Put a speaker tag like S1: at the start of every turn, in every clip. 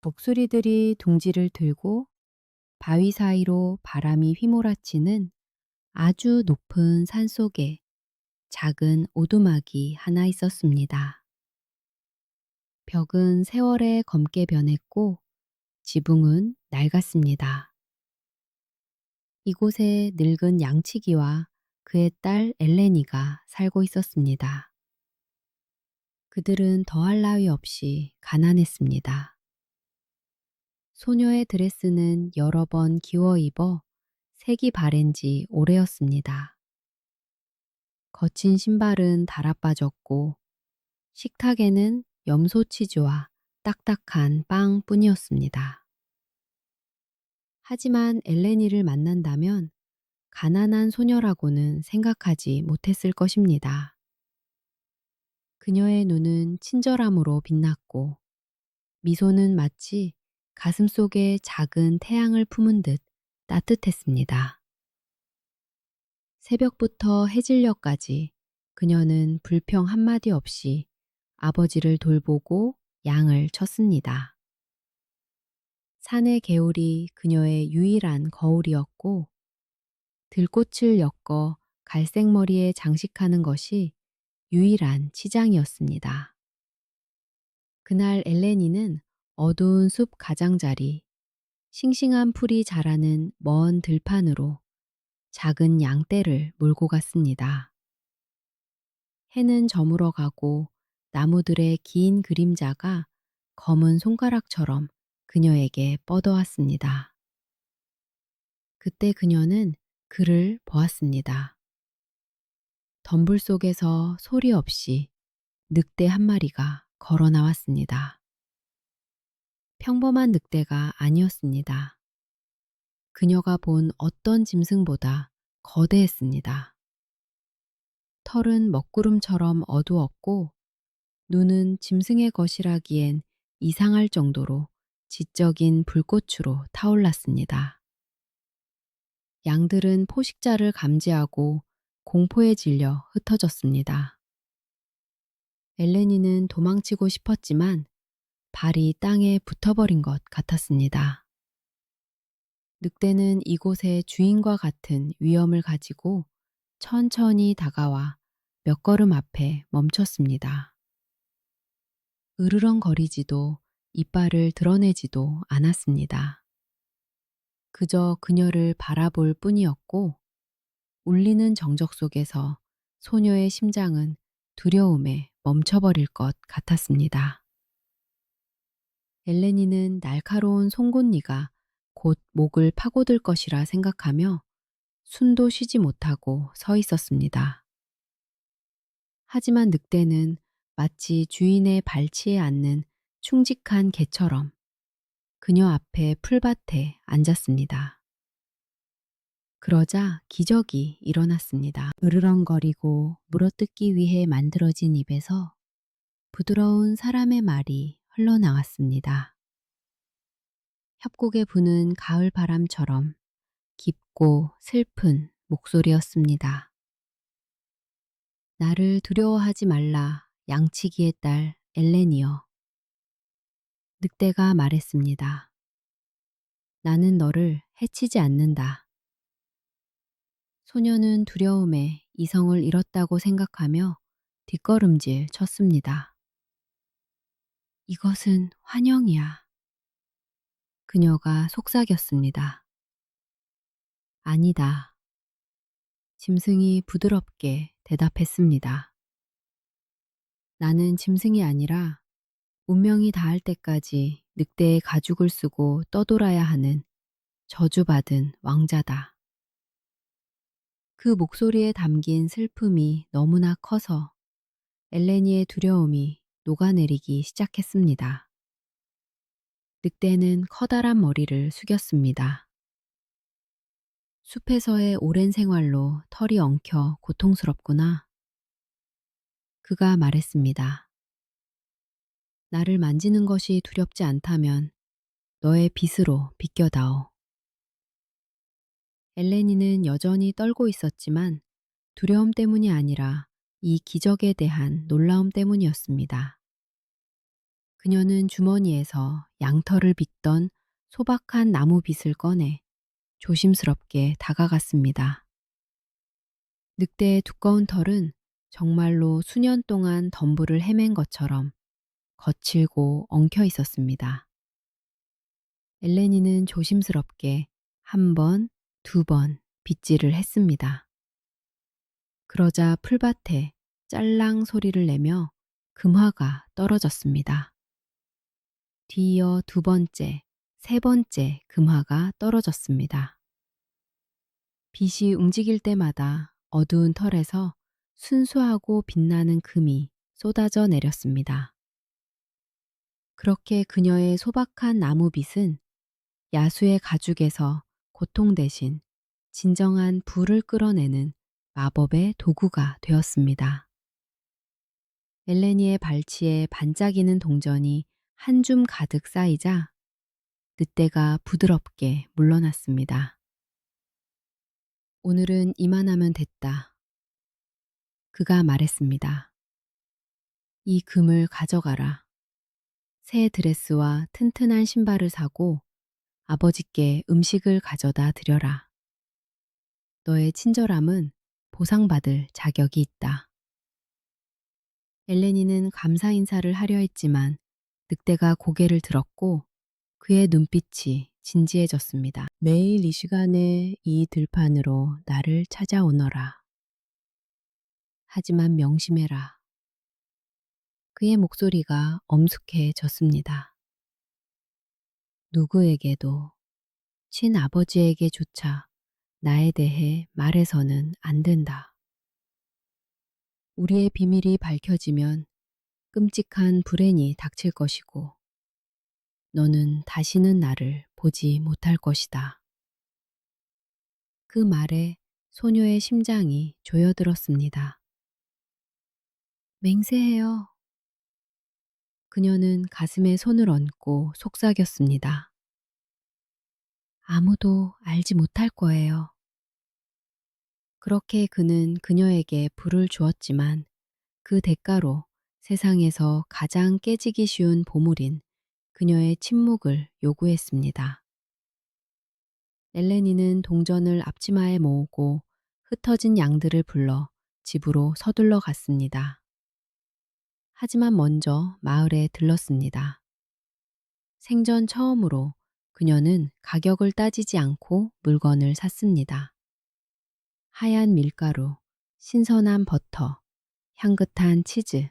S1: 독수리들이 둥지를 들고 바위 사이로 바람이 휘몰아치는 아주 높은 산 속에 작은 오두막이 하나 있었습니다. 벽은 세월에 검게 변했고 지붕은 낡았습니다. 이곳에 늙은 양치기와 그의 딸 엘레니가 살고 있었습니다. 그들은 더할 나위 없이 가난했습니다. 소녀의 드레스는 여러 번 기워 입어 색이 바랜 지 오래였습니다. 거친 신발은 달아빠졌고 식탁에는 염소 치즈와 딱딱한 빵 뿐이었습니다. 하지만 엘레니를 만난다면 가난한 소녀라고는 생각하지 못했을 것입니다. 그녀의 눈은 친절함으로 빛났고 미소는 마치 가슴속에 작은 태양을 품은 듯 따뜻했습니다. 새벽부터 해질녘까지 그녀는 불평 한마디 없이 아버지를 돌보고 양을 쳤습니다. 산의 개울이 그녀의 유일한 거울이었고 들꽃을 엮어 갈색 머리에 장식하는 것이 유일한 치장이었습니다. 그날 엘레니는 어두운 숲 가장자리, 싱싱한 풀이 자라는 먼 들판으로 작은 양떼를 몰고 갔습니다. 해는 저물어 가고 나무들의 긴 그림자가 검은 손가락처럼 그녀에게 뻗어왔습니다. 그때 그녀는 그를 보았습니다. 덤불 속에서 소리 없이 늑대 한 마리가 걸어 나왔습니다. 평범한 늑대가 아니었습니다. 그녀가 본 어떤 짐승보다 거대했습니다. 털은 먹구름처럼 어두웠고 눈은 짐승의 것이라기엔 이상할 정도로 지적인 불꽃으로 타올랐습니다. 양들은 포식자를 감지하고 공포에 질려 흩어졌습니다. 엘레니는 도망치고 싶었지만 발이 땅에 붙어버린 것 같았습니다. 늑대는 이곳의 주인과 같은 위엄을 가지고 천천히 다가와 몇 걸음 앞에 멈췄습니다. 으르렁거리지도 이빨을 드러내지도 않았습니다. 그저 그녀를 바라볼 뿐이었고 울리는 정적 속에서 소녀의 심장은 두려움에 멈춰버릴 것 같았습니다. 엘레니는 날카로운 송곳니가 곧 목을 파고들 것이라 생각하며 숨도 쉬지 못하고 서 있었습니다. 하지만 늑대는 마치 주인의 발치에 앉는 충직한 개처럼 그녀 앞에 풀밭에 앉았습니다. 그러자 기적이 일어났습니다. 으르렁거리고 물어뜯기 위해 만들어진 입에서 부드러운 사람의 말이 흘러나왔습니다. 협곡에 부는 가을 바람처럼 깊고 슬픈 목소리였습니다. 나를 두려워하지 말라, 양치기의 딸 엘레니여. 늑대가 말했습니다. 나는 너를 해치지 않는다. 소녀는 두려움에 이성을 잃었다고 생각하며 뒷걸음질 쳤습니다. 이것은 환영이야. 그녀가 속삭였습니다. 아니다. 짐승이 부드럽게 대답했습니다. 나는 짐승이 아니라 운명이 닿을 때까지 늑대의 가죽을 쓰고 떠돌아야 하는 저주받은 왕자다. 그 목소리에 담긴 슬픔이 너무나 커서 엘레니의 두려움이 녹아내리기 시작했습니다. 늑대는 커다란 머리를 숙였습니다. 숲에서의 오랜 생활로 털이 엉켜 고통스럽구나. 그가 말했습니다. 나를 만지는 것이 두렵지 않다면 너의 빗으로 비껴다오. 엘레니는 여전히 떨고 있었지만 두려움 때문이 아니라 이 기적에 대한 놀라움 때문이었습니다. 그녀는 주머니에서 양털을 빗던 소박한 나무빗을 꺼내 조심스럽게 다가갔습니다. 늑대의 두꺼운 털은 정말로 수년 동안 덤불을 헤맨 것처럼 거칠고 엉켜 있었습니다. 엘레니는 조심스럽게 한 번, 두 번 빗질을 했습니다. 그러자 풀밭에 짤랑 소리를 내며 금화가 떨어졌습니다. 뒤이어 두 번째, 세 번째 금화가 떨어졌습니다. 빛이 움직일 때마다 어두운 털에서 순수하고 빛나는 금이 쏟아져 내렸습니다. 그렇게 그녀의 소박한 나무빗은 야수의 가죽에서 고통 대신 진정한 불을 끌어내는 마법의 도구가 되었습니다. 엘레니의 발치에 반짝이는 동전이 한 줌 가득 쌓이자 늑대가 부드럽게 물러났습니다. 오늘은 이만하면 됐다. 그가 말했습니다. 이 금을 가져가라. 새 드레스와 튼튼한 신발을 사고 아버지께 음식을 가져다 드려라. 너의 친절함은 보상받을 자격이 있다. 엘레니는 감사 인사를 하려 했지만 늑대가 고개를 들었고 그의 눈빛이 진지해졌습니다. 매일 이 시간에 이 들판으로 나를 찾아오너라. 하지만 명심해라. 그의 목소리가 엄숙해졌습니다. 누구에게도, 친아버지에게조차 나에 대해 말해서는 안 된다. 우리의 비밀이 밝혀지면 끔찍한 불행이 닥칠 것이고 너는 다시는 나를 보지 못할 것이다. 그 말에 소녀의 심장이 조여들었습니다. 맹세해요. 그녀는 가슴에 손을 얹고 속삭였습니다. 아무도 알지 못할 거예요. 그렇게 그는 그녀에게 불을 주었지만 그 대가로 세상에서 가장 깨지기 쉬운 보물인 그녀의 침묵을 요구했습니다. 엘레니는 동전을 앞치마에 모으고 흩어진 양들을 불러 집으로 서둘러 갔습니다. 하지만 먼저 마을에 들렀습니다. 생전 처음으로 그녀는 가격을 따지지 않고 물건을 샀습니다. 하얀 밀가루, 신선한 버터, 향긋한 치즈,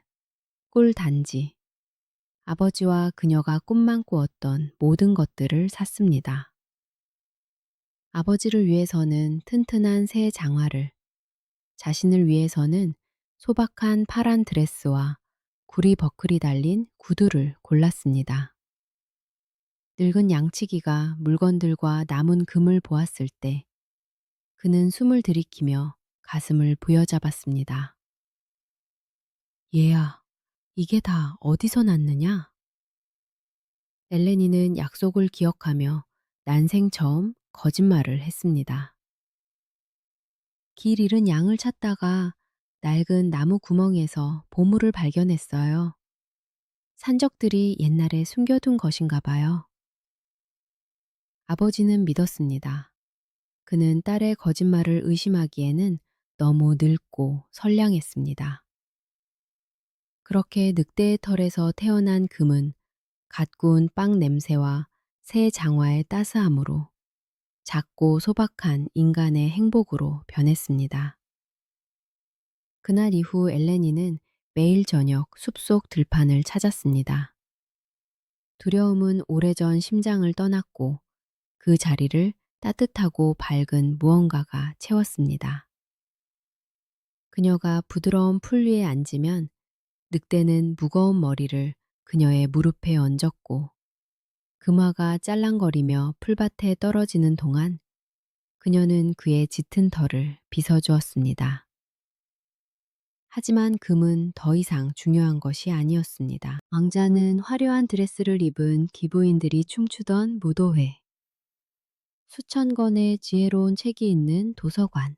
S1: 꿀 단지, 아버지와 그녀가 꿈만 꾸었던 모든 것들을 샀습니다. 아버지를 위해서는 튼튼한 새 장화를, 자신을 위해서는 소박한 파란 드레스와 구리 버클이 달린 구두를 골랐습니다. 늙은 양치기가 물건들과 남은 금을 보았을 때 그는 숨을 들이키며 가슴을 부여잡았습니다. 얘야, 이게 다 어디서 났느냐? 엘레니는 약속을 기억하며 난생 처음 거짓말을 했습니다. 길 잃은 양을 찾다가 낡은 나무 구멍에서 보물을 발견했어요. 산적들이 옛날에 숨겨둔 것인가 봐요. 아버지는 믿었습니다. 그는 딸의 거짓말을 의심하기에는 너무 늙고 선량했습니다. 그렇게 늑대의 털에서 태어난 금은 갓 구운 빵 냄새와 새 장화의 따스함으로 작고 소박한 인간의 행복으로 변했습니다. 그날 이후 엘레니는 매일 저녁 숲속 들판을 찾았습니다. 두려움은 오래전 심장을 떠났고 그 자리를 따뜻하고 밝은 무언가가 채웠습니다. 그녀가 부드러운 풀 위에 앉으면 늑대는 무거운 머리를 그녀의 무릎에 얹었고 금화가 짤랑거리며 풀밭에 떨어지는 동안 그녀는 그의 짙은 털을 빗어주었습니다. 하지만 금은 더 이상 중요한 것이 아니었습니다. 왕자는 화려한 드레스를 입은 기부인들이 춤추던 무도회, 수천 권의 지혜로운 책이 있는 도서관,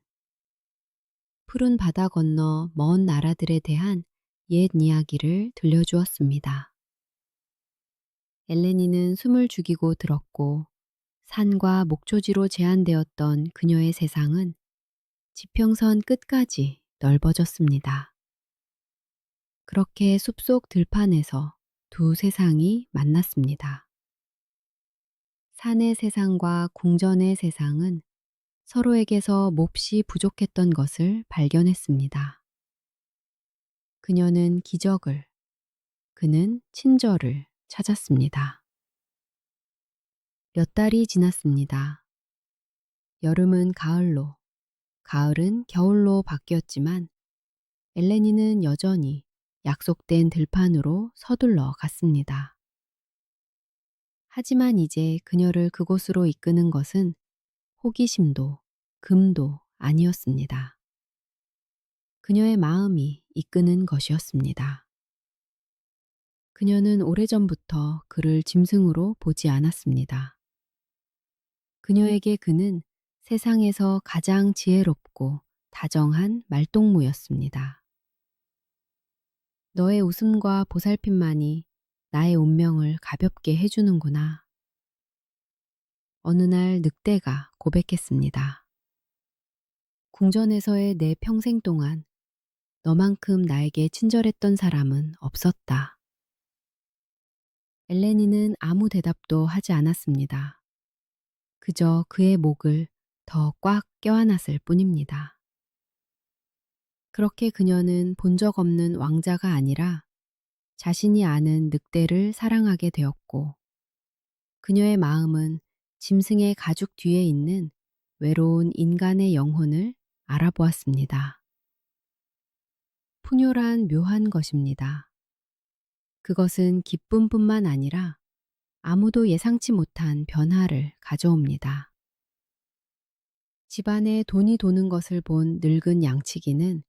S1: 푸른 바다 건너 먼 나라들에 대한 옛 이야기를 들려주었습니다. 엘레니는 숨을 죽이고 들었고 산과 목초지로 제한되었던 그녀의 세상은 지평선 끝까지 넓어졌습니다. 그렇게 숲속 들판에서 두 세상이 만났습니다. 산의 세상과 궁전의 세상은 서로에게서 몹시 부족했던 것을 발견했습니다. 그녀는 기적을, 그는 친절을 찾았습니다. 몇 달이 지났습니다. 여름은 가을로, 가을은 겨울로 바뀌었지만 엘레니는 여전히 약속된 들판으로 서둘러 갔습니다. 하지만 이제 그녀를 그곳으로 이끄는 것은 호기심도 금도 아니었습니다. 그녀의 마음이 이끄는 것이었습니다. 그녀는 오래전부터 그를 짐승으로 보지 않았습니다. 그녀에게 그는 세상에서 가장 지혜롭고 다정한 말동무였습니다. 너의 웃음과 보살핌만이 나의 운명을 가볍게 해주는구나. 어느 날 늑대가 고백했습니다. 궁전에서의 내 평생 동안 너만큼 나에게 친절했던 사람은 없었다. 엘레니는 아무 대답도 하지 않았습니다. 그저 그의 목을 더 꽉 껴안았을 뿐입니다. 그렇게 그녀는 본 적 없는 왕자가 아니라 자신이 아는 늑대를 사랑하게 되었고, 그녀의 마음은 짐승의 가죽 뒤에 있는 외로운 인간의 영혼을 알아보았습니다. 푸뇨란 묘한 것입니다. 그것은 기쁨뿐만 아니라 아무도 예상치 못한 변화를 가져옵니다. 집안에 돈이 도는 것을 본 늙은 양치기는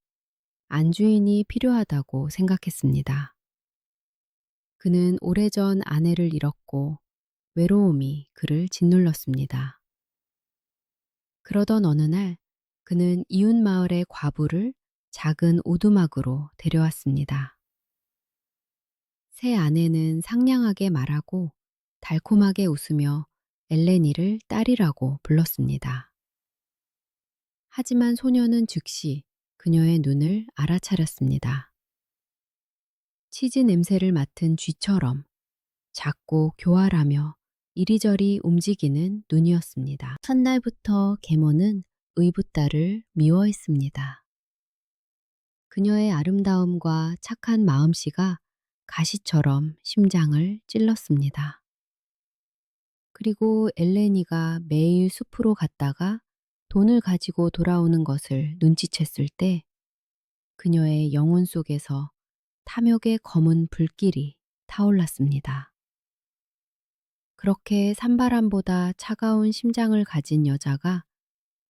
S1: 안주인이 필요하다고 생각했습니다. 그는 오래전 아내를 잃었고 외로움이 그를 짓눌렀습니다. 그러던 어느 날 그는 이웃 마을의 과부를 작은 오두막으로 데려왔습니다. 새 아내는 상냥하게 말하고 달콤하게 웃으며 엘레니를 딸이라고 불렀습니다. 하지만 소녀는 즉시 그녀의 눈을 알아차렸습니다. 치즈 냄새를 맡은 쥐처럼 작고 교활하며 이리저리 움직이는 눈이었습니다. 첫날부터 계모는 의붓딸을 미워했습니다. 그녀의 아름다움과 착한 마음씨가 가시처럼 심장을 찔렀습니다. 그리고 엘레니가 매일 숲으로 갔다가 돈을 가지고 돌아오는 것을 눈치챘을 때 그녀의 영혼 속에서 탐욕의 검은 불길이 타올랐습니다. 그렇게 산바람보다 차가운 심장을 가진 여자가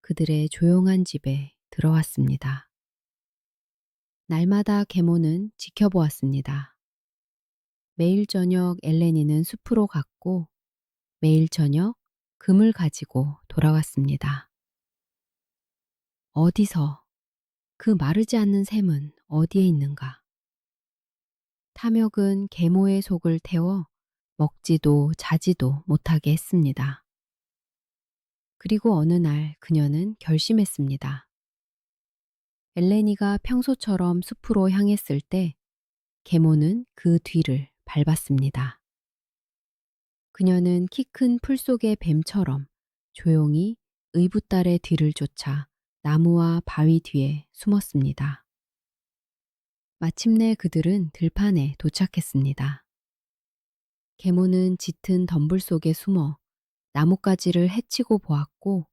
S1: 그들의 조용한 집에 들어왔습니다. 날마다 계모는 지켜보았습니다. 매일 저녁 엘레니는 숲으로 갔고 매일 저녁 금을 가지고 돌아왔습니다. 어디서 그 마르지 않는 샘은 어디에 있는가? 탐욕은 계모의 속을 태워 먹지도 자지도 못하게 했습니다. 그리고 어느 날 그녀는 결심했습니다. 엘레니가 평소처럼 숲으로 향했을 때 계모는 그 뒤를 밟았습니다. 그녀는 키 큰 풀 속의 뱀처럼 조용히 의붓딸의 뒤를 쫓아 나무와 바위 뒤에 숨었습니다. 마침내 그들은 들판에 도착했습니다. 계모는 짙은 덤불 속에 숨어 나뭇가지를 헤치고 보았고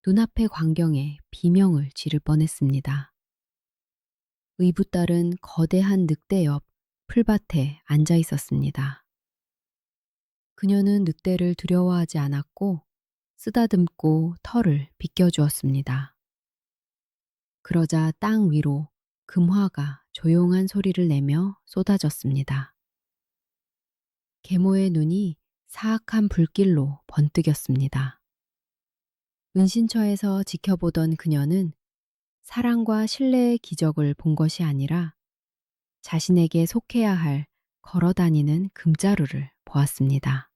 S1: 눈앞의 광경에 비명을 지를 뻔했습니다. 의붓딸은 거대한 늑대 옆 풀밭에 앉아 있었습니다. 그녀는 늑대를 두려워하지 않았고 쓰다듬고 털을 빗겨주었습니다. 그러자 땅 위로 금화가 조용한 소리를 내며 쏟아졌습니다. 계모의 눈이 사악한 불길로 번뜩였습니다. 은신처에서 지켜보던 그녀는 사랑과 신뢰의 기적을 본 것이 아니라 자신에게 속해야 할 걸어다니는 금자루를 보았습니다. 보았습니다.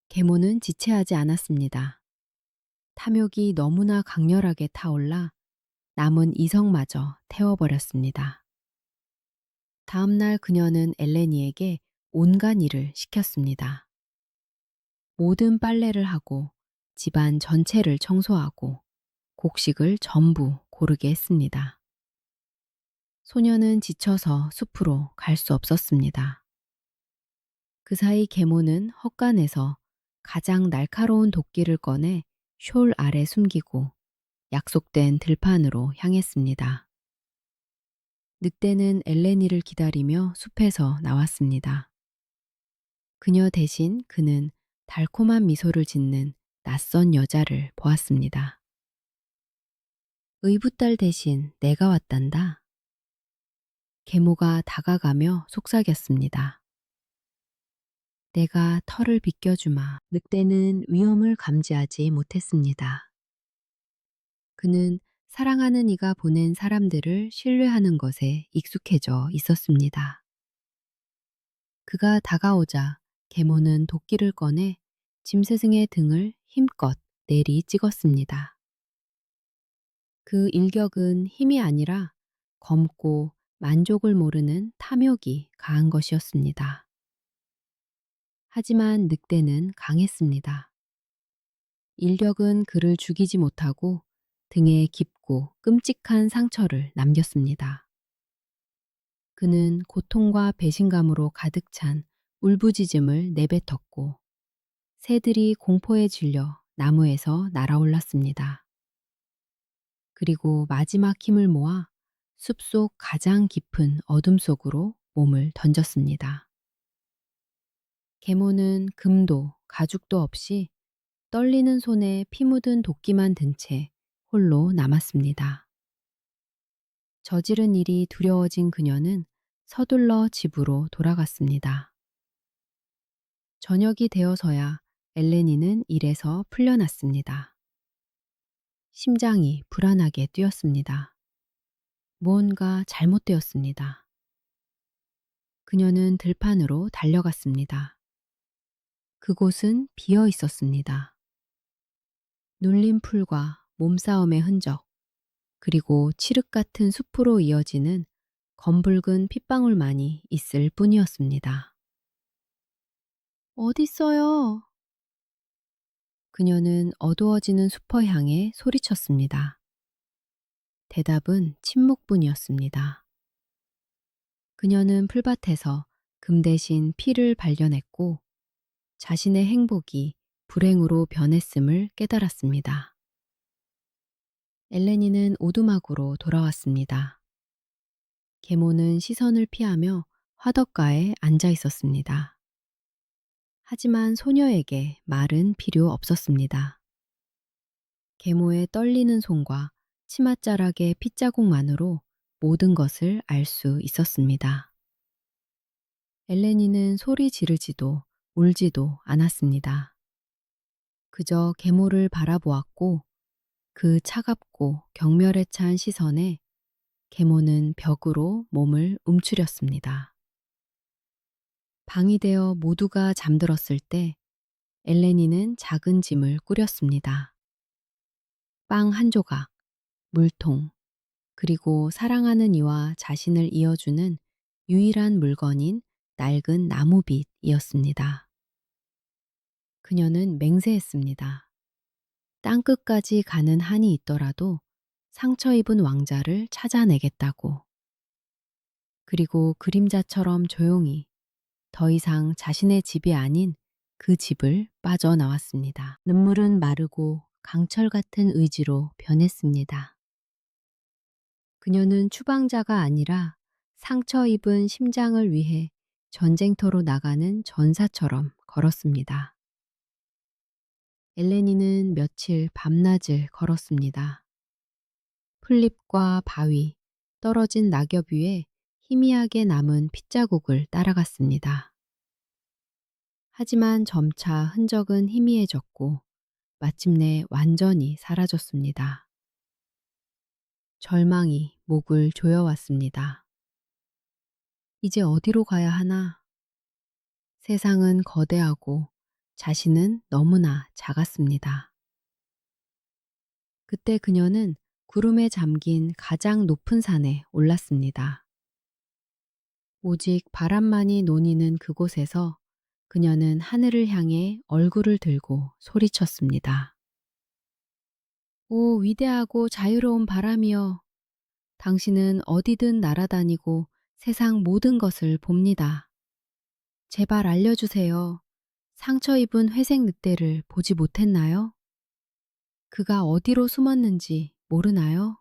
S1: 계모는 지체하지 않았습니다. 탐욕이 너무나 강렬하게 타올라 남은 이성마저 태워버렸습니다. 다음 날 그녀는 엘레니에게 온갖 일을 시켰습니다. 모든 빨래를 하고 집안 전체를 청소하고 곡식을 전부 고르게 했습니다. 소녀는 지쳐서 숲으로 갈 수 없었습니다. 그 사이 계모는 헛간에서 가장 날카로운 도끼를 꺼내 숄 아래 숨기고 약속된 들판으로 향했습니다. 늑대는 엘레니를 기다리며 숲에서 나왔습니다. 그녀 대신 그는 달콤한 미소를 짓는 낯선 여자를 보았습니다. 의붓딸 대신 내가 왔단다. 계모가 다가가며 속삭였습니다. 내가 털을 빗겨주마. 늑대는 위험을 감지하지 못했습니다. 그는 사랑하는 이가 보낸 사람들을 신뢰하는 것에 익숙해져 있었습니다. 그가 다가오자 계모는 도끼를 꺼내 짐스승의 등을 힘껏 내리 찍었습니다. 그 일격은 힘이 아니라 검고 만족을 모르는 탐욕이 가한 것이었습니다. 하지만 늑대는 강했습니다. 인력은 그를 죽이지 못하고 등에 깊고 끔찍한 상처를 남겼습니다. 그는 고통과 배신감으로 가득 찬 울부짖음을 내뱉었고 새들이 공포에 질려 나무에서 날아올랐습니다. 그리고 마지막 힘을 모아 숲속 가장 깊은 어둠 속으로 몸을 던졌습니다. 계모는 금도 가죽도 없이 떨리는 손에 피 묻은 도끼만 든 채 홀로 남았습니다. 저지른 일이 두려워진 그녀는 서둘러 집으로 돌아갔습니다. 저녁이 되어서야 엘레니는 일에서 풀려났습니다. 심장이 불안하게 뛰었습니다. 무언가 잘못되었습니다. 그녀는 들판으로 달려갔습니다. 그곳은 비어 있었습니다. 눌린 풀과 몸싸움의 흔적, 그리고 칠흑 같은 숲으로 이어지는 검붉은 핏방울만이 있을 뿐이었습니다. 어딨어요? 그녀는 어두워지는 숲을 향해 소리쳤습니다. 대답은 침묵뿐이었습니다. 그녀는 풀밭에서 금 대신 피를 발견했고 자신의 행복이 불행으로 변했음을 깨달았습니다. 엘레니는 오두막으로 돌아왔습니다. 계모는 시선을 피하며 화덕가에 앉아 있었습니다. 하지만 소녀에게 말은 필요 없었습니다. 계모의 떨리는 손과 치맛자락의 핏자국만으로 모든 것을 알 수 있었습니다. 엘레니는 소리 지르지도 울지도 않았습니다. 그저 계모를 바라보았고 그 차갑고 경멸에 찬 시선에 계모는 벽으로 몸을 움츠렸습니다. 방이 되어 모두가 잠들었을 때 엘레니는 작은 짐을 꾸렸습니다. 빵 한 조각, 물통, 그리고 사랑하는 이와 자신을 이어주는 유일한 물건인 낡은 나무빗이었습니다. 그녀는 맹세했습니다. 땅끝까지 가는 한이 있더라도 상처 입은 왕자를 찾아내겠다고. 그리고 그림자처럼 조용히 더 이상 자신의 집이 아닌 그 집을 빠져나왔습니다. 눈물은 마르고 강철 같은 의지로 변했습니다. 그녀는 추방자가 아니라 상처 입은 심장을 위해 전쟁터로 나가는 전사처럼 걸었습니다. 엘레니는 며칠 밤낮을 걸었습니다. 풀잎과 바위, 떨어진 낙엽 위에 희미하게 남은 핏자국을 따라갔습니다. 하지만 점차 흔적은 희미해졌고 마침내 완전히 사라졌습니다. 절망이 목을 조여왔습니다. 이제 어디로 가야 하나? 세상은 거대하고 자신은 너무나 작았습니다. 그때 그녀는 구름에 잠긴 가장 높은 산에 올랐습니다. 오직 바람만이 논이는 그곳에서 그녀는 하늘을 향해 얼굴을 들고 소리쳤습니다. 오, 위대하고 자유로운 바람이여. 당신은 어디든 날아다니고 세상 모든 것을 봅니다. 제발 알려주세요. 상처 입은 회색 늑대를 보지 못했나요? 그가 어디로 숨었는지 모르나요?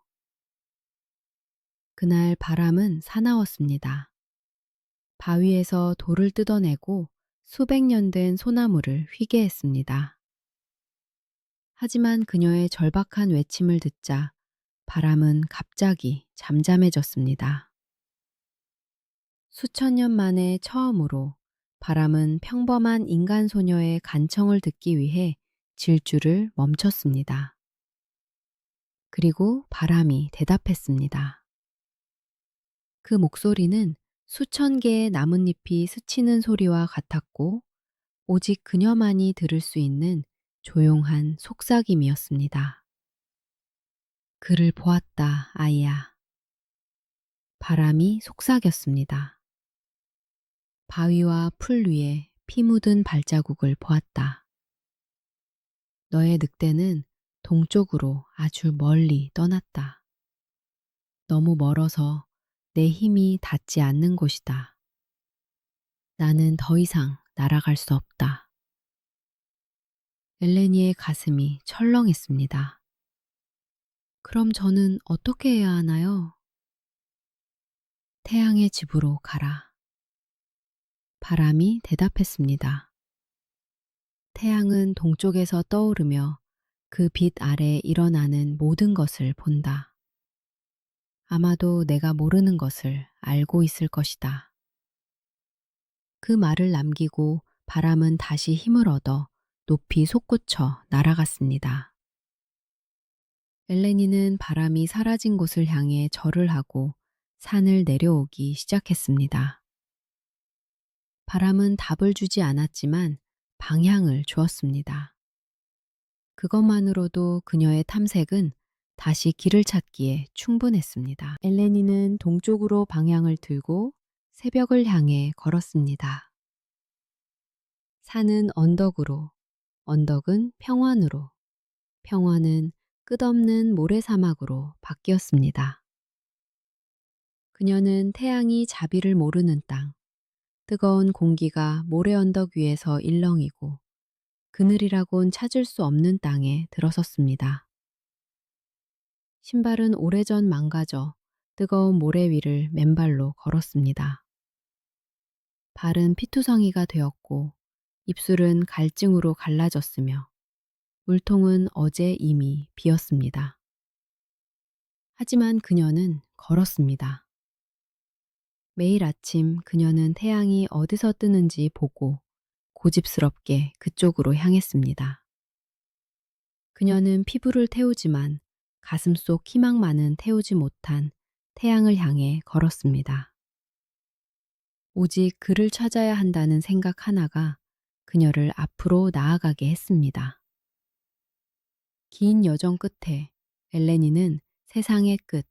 S1: 그날 바람은 사나웠습니다. 바위에서 돌을 뜯어내고 수백 년 된 소나무를 휘게 했습니다. 하지만 그녀의 절박한 외침을 듣자 바람은 갑자기 잠잠해졌습니다. 수천 년 만에 처음으로 바람은 평범한 인간 소녀의 간청을 듣기 위해 질주를 멈췄습니다. 그리고 바람이 대답했습니다. 그 목소리는 수천 개의 나뭇잎이 스치는 소리와 같았고 오직 그녀만이 들을 수 있는 조용한 속삭임이었습니다. 그를 보았다, 아이야. 바람이 속삭였습니다. 바위와 풀 위에 피 묻은 발자국을 보았다. 너의 늑대는 동쪽으로 아주 멀리 떠났다. 너무 멀어서 내 힘이 닿지 않는 곳이다. 나는 더 이상 날아갈 수 없다. 엘레니의 가슴이 철렁했습니다. 그럼 저는 어떻게 해야 하나요? 태양의 집으로 가라. 바람이 대답했습니다. 태양은 동쪽에서 떠오르며 그 빛 아래 일어나는 모든 것을 본다. 아마도 내가 모르는 것을 알고 있을 것이다. 그 말을 남기고 바람은 다시 힘을 얻어 높이 솟구쳐 날아갔습니다. 엘레니는 바람이 사라진 곳을 향해 절을 하고 산을 내려오기 시작했습니다. 바람은 답을 주지 않았지만 방향을 주었습니다. 그것만으로도 그녀의 탐색은 다시 길을 찾기에 충분했습니다. 엘레니는 동쪽으로 방향을 틀고 새벽을 향해 걸었습니다. 산은 언덕으로, 언덕은 평원으로, 평원은 끝없는 모래사막으로 바뀌었습니다. 그녀는 태양이 자비를 모르는 땅, 뜨거운 공기가 모래 언덕 위에서 일렁이고 그늘이라곤 찾을 수 없는 땅에 들어섰습니다. 신발은 오래전 망가져 뜨거운 모래 위를 맨발로 걸었습니다. 발은 피투성이가 되었고 입술은 갈증으로 갈라졌으며 물통은 어제 이미 비었습니다. 하지만 그녀는 걸었습니다. 매일 아침 그녀는 태양이 어디서 뜨는지 보고 고집스럽게 그쪽으로 향했습니다. 그녀는 피부를 태우지만 가슴 속 희망만은 태우지 못한 태양을 향해 걸었습니다. 오직 그를 찾아야 한다는 생각 하나가 그녀를 앞으로 나아가게 했습니다. 긴 여정 끝에 엘레니는 세상의 끝,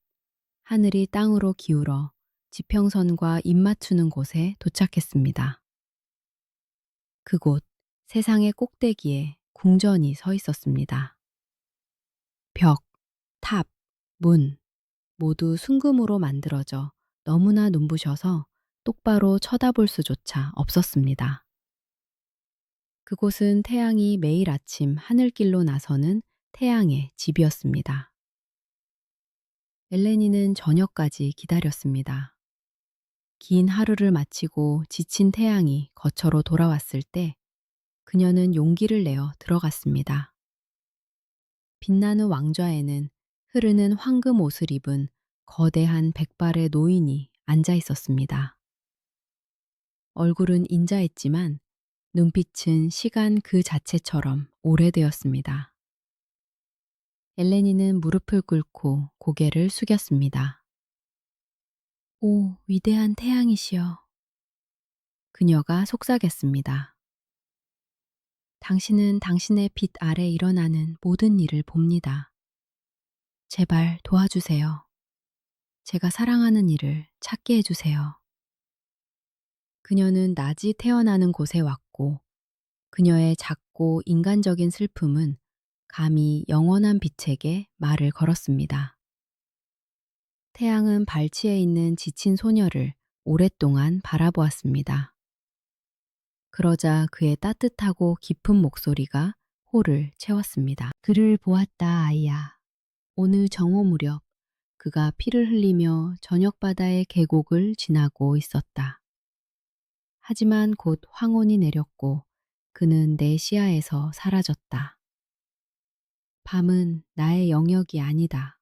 S1: 하늘이 땅으로 기울어 지평선과 입 맞추는 곳에 도착했습니다. 그곳, 세상의 꼭대기에 궁전이 서 있었습니다. 벽, 탑, 문, 모두 순금으로 만들어져 너무나 눈부셔서 똑바로 쳐다볼 수조차 없었습니다. 그곳은 태양이 매일 아침 하늘길로 나서는 태양의 집이었습니다. 엘레니는 저녁까지 기다렸습니다. 긴 하루를 마치고 지친 태양이 거처로 돌아왔을 때 그녀는 용기를 내어 들어갔습니다. 빛나는 왕좌에는 흐르는 황금 옷을 입은 거대한 백발의 노인이 앉아 있었습니다. 얼굴은 인자했지만 눈빛은 시간 그 자체처럼 오래되었습니다. 엘레니는 무릎을 꿇고 고개를 숙였습니다. 오, 위대한 태양이시여. 그녀가 속삭였습니다. 당신은 당신의 빛 아래 일어나는 모든 일을 봅니다. 제발 도와주세요. 제가 사랑하는 일을 찾게 해주세요. 그녀는 낮이 태어나는 곳에 왔고 그녀의 작고 인간적인 슬픔은 감히 영원한 빛에게 말을 걸었습니다. 태양은 발치에 있는 지친 소녀를 오랫동안 바라보았습니다. 그러자 그의 따뜻하고 깊은 목소리가 홀을 채웠습니다. 그를 보았다, 아이야. 오늘 정오 무렵 그가 피를 흘리며 저녁바다의 계곡을 지나고 있었다. 하지만 곧 황혼이 내렸고 그는 내 시야에서 사라졌다. 밤은 나의 영역이 아니다.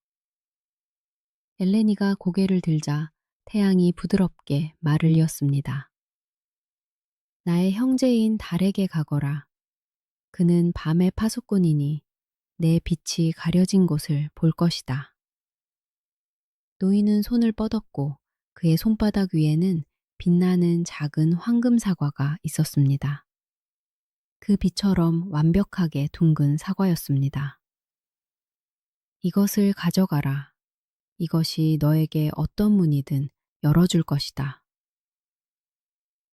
S1: 엘레니가 고개를 들자 태양이 부드럽게 말을 이었습니다. 나의 형제인 달에게 가거라. 그는 밤의 파수꾼이니 내 빛이 가려진 곳을 볼 것이다. 노인은 손을 뻗었고 그의 손바닥 위에는 빛나는 작은 황금 사과가 있었습니다. 그 빛처럼 완벽하게 둥근 사과였습니다. 이것을 가져가라. 이것이 너에게 어떤 문이든 열어줄 것이다.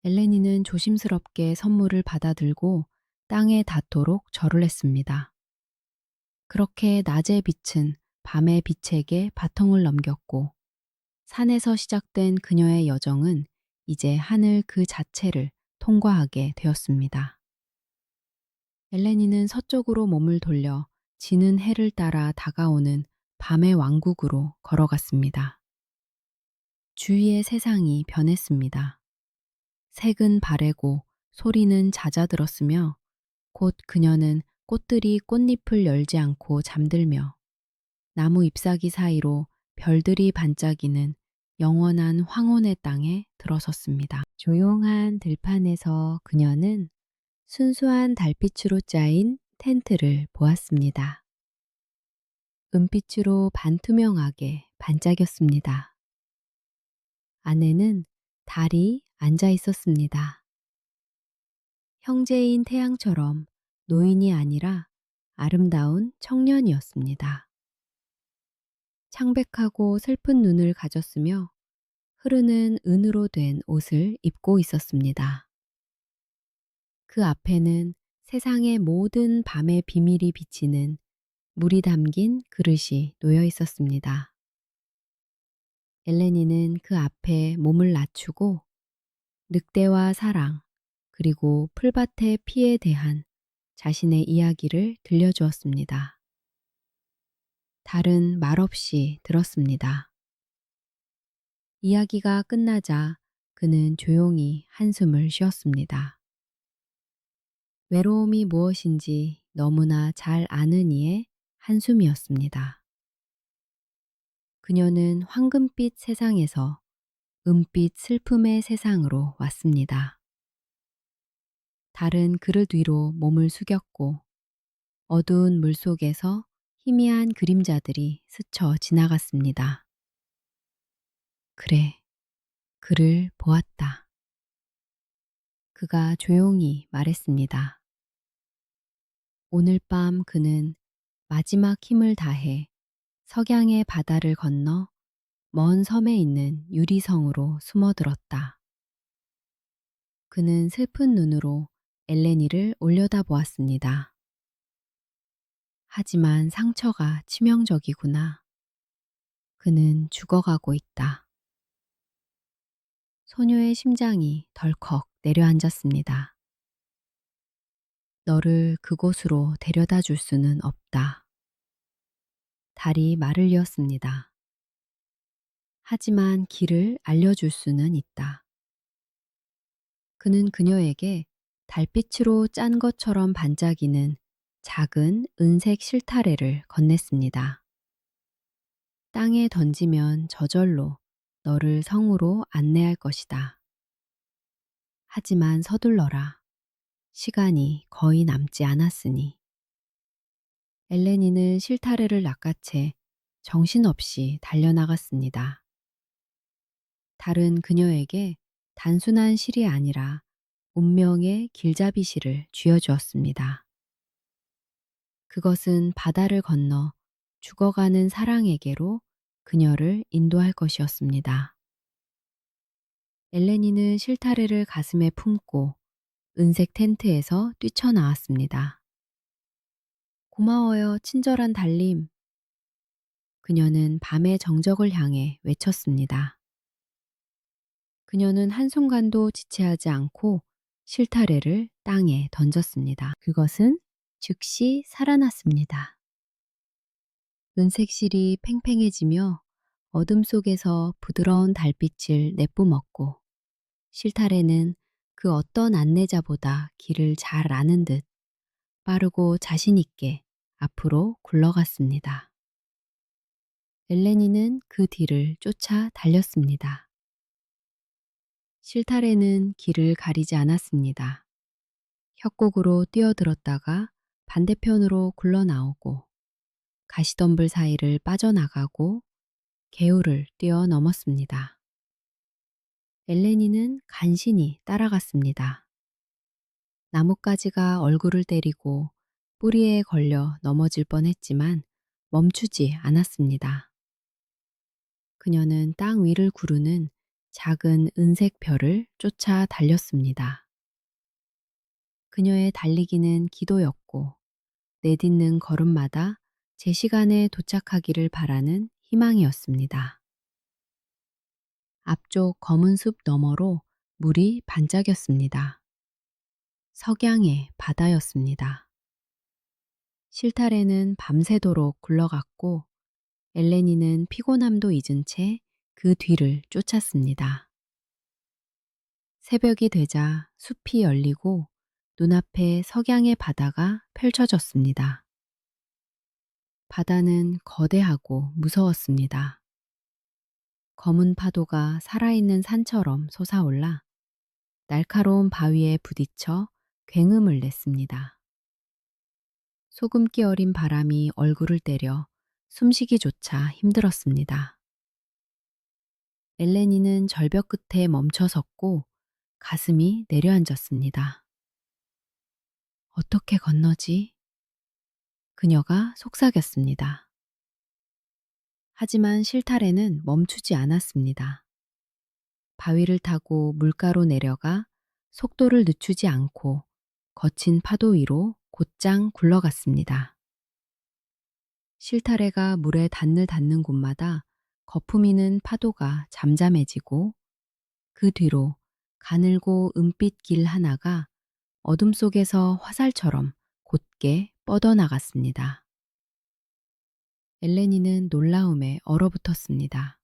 S1: 엘레니는 조심스럽게 선물을 받아들고 땅에 닿도록 절을 했습니다. 그렇게 낮의 빛은 밤의 빛에게 바통을 넘겼고 산에서 시작된 그녀의 여정은 이제 하늘 그 자체를 통과하게 되었습니다. 엘레니는 서쪽으로 몸을 돌려 지는 해를 따라 다가오는 밤의 왕국으로 걸어갔습니다. 주위의 세상이 변했습니다. 색은 바래고 소리는 잦아들었으며 곧 그녀는 꽃들이 꽃잎을 열지 않고 잠들며 나무 잎사귀 사이로 별들이 반짝이는 영원한 황혼의 땅에 들어섰습니다. 조용한 들판에서 그녀는 순수한 달빛으로 짜인 텐트를 보았습니다. 은빛으로 반투명하게 반짝였습니다. 안에는 달이 앉아 있었습니다. 형제인 태양처럼 노인이 아니라 아름다운 청년이었습니다. 창백하고 슬픈 눈을 가졌으며 흐르는 은으로 된 옷을 입고 있었습니다. 그 앞에는 세상의 모든 밤의 비밀이 비치는 물이 담긴 그릇이 놓여 있었습니다. 엘레니는 그 앞에 몸을 낮추고 늑대와 사랑, 그리고 풀밭의 피에 대한 자신의 이야기를 들려주었습니다. 달은 말없이 들었습니다. 이야기가 끝나자 그는 조용히 한숨을 쉬었습니다. 외로움이 무엇인지 너무나 잘 아는 이의 한숨이었습니다. 그녀는 황금빛 세상에서 은빛 슬픔의 세상으로 왔습니다. 달은 그릇 위로 몸을 숙였고 어두운 물 속에서 희미한 그림자들이 스쳐 지나갔습니다. 그래, 그를 보았다. 그가 조용히 말했습니다. 오늘 밤 그는 마지막 힘을 다해 석양의 바다를 건너 먼 섬에 있는 유리성으로 숨어들었다. 그는 슬픈 눈으로 엘레니를 올려다보았습니다. 하지만 상처가 치명적이구나. 그는 죽어가고 있다. 소녀의 심장이 덜컥 내려앉았습니다. 너를 그곳으로 데려다 줄 수는 없다. 달이 말을 이었습니다. 하지만 길을 알려줄 수는 있다. 그는 그녀에게 달빛으로 짠 것처럼 반짝이는 작은 은색 실타래를 건넸습니다. 땅에 던지면 저절로 너를 성으로 안내할 것이다. 하지만 서둘러라. 시간이 거의 남지 않았으니. 엘레니는 실타래를 낚아채 정신없이 달려나갔습니다. 달은 그녀에게 단순한 실이 아니라 운명의 길잡이실을 쥐어주었습니다. 그것은 바다를 건너 죽어가는 사랑에게로 그녀를 인도할 것이었습니다. 엘레니는 실타래를 가슴에 품고 은색 텐트에서 뛰쳐나왔습니다. 고마워요, 친절한 달님. 그녀는 밤의 정적을 향해 외쳤습니다. 그녀는 한순간도 지체하지 않고 실타래를 땅에 던졌습니다. 그것은 즉시 살아났습니다. 은색 실이 팽팽해지며 어둠 속에서 부드러운 달빛을 내뿜었고 실타래는 그 어떤 안내자보다 길을 잘 아는 듯 빠르고 자신 있게 앞으로 굴러갔습니다. 엘레니는 그 뒤를 쫓아 달렸습니다. 실타래는 길을 가리지 않았습니다. 협곡으로 뛰어들었다가 반대편으로 굴러나오고 가시덤불 사이를 빠져나가고 개울을 뛰어넘었습니다. 엘레니는 간신히 따라갔습니다. 나뭇가지가 얼굴을 때리고 뿌리에 걸려 넘어질 뻔했지만 멈추지 않았습니다. 그녀는 땅 위를 구르는 작은 은색 별을 쫓아 달렸습니다. 그녀의 달리기는 기도였고 내딛는 걸음마다 제 시간에 도착하기를 바라는 희망이었습니다. 앞쪽 검은 숲 너머로 물이 반짝였습니다. 석양의 바다였습니다. 실타래는 밤새도록 굴러갔고 엘레니는 피곤함도 잊은 채 그 뒤를 쫓았습니다. 새벽이 되자 숲이 열리고 눈앞에 석양의 바다가 펼쳐졌습니다. 바다는 거대하고 무서웠습니다. 검은 파도가 살아있는 산처럼 솟아올라 날카로운 바위에 부딪혀 굉음을 냈습니다. 소금기 어린 바람이 얼굴을 때려 숨쉬기조차 힘들었습니다. 엘레니는 절벽 끝에 멈춰 섰고 가슴이 내려앉았습니다. 어떻게 건너지? 그녀가 속삭였습니다. 하지만 실타래는 멈추지 않았습니다. 바위를 타고 물가로 내려가 속도를 늦추지 않고 거친 파도 위로 곧장 굴러갔습니다. 실타래가 물에 닿는 곳마다 거품이는 파도가 잠잠해지고 그 뒤로 가늘고 은빛 길 하나가 어둠 속에서 화살처럼 곧게 뻗어나갔습니다. 엘레니는 놀라움에 얼어붙었습니다.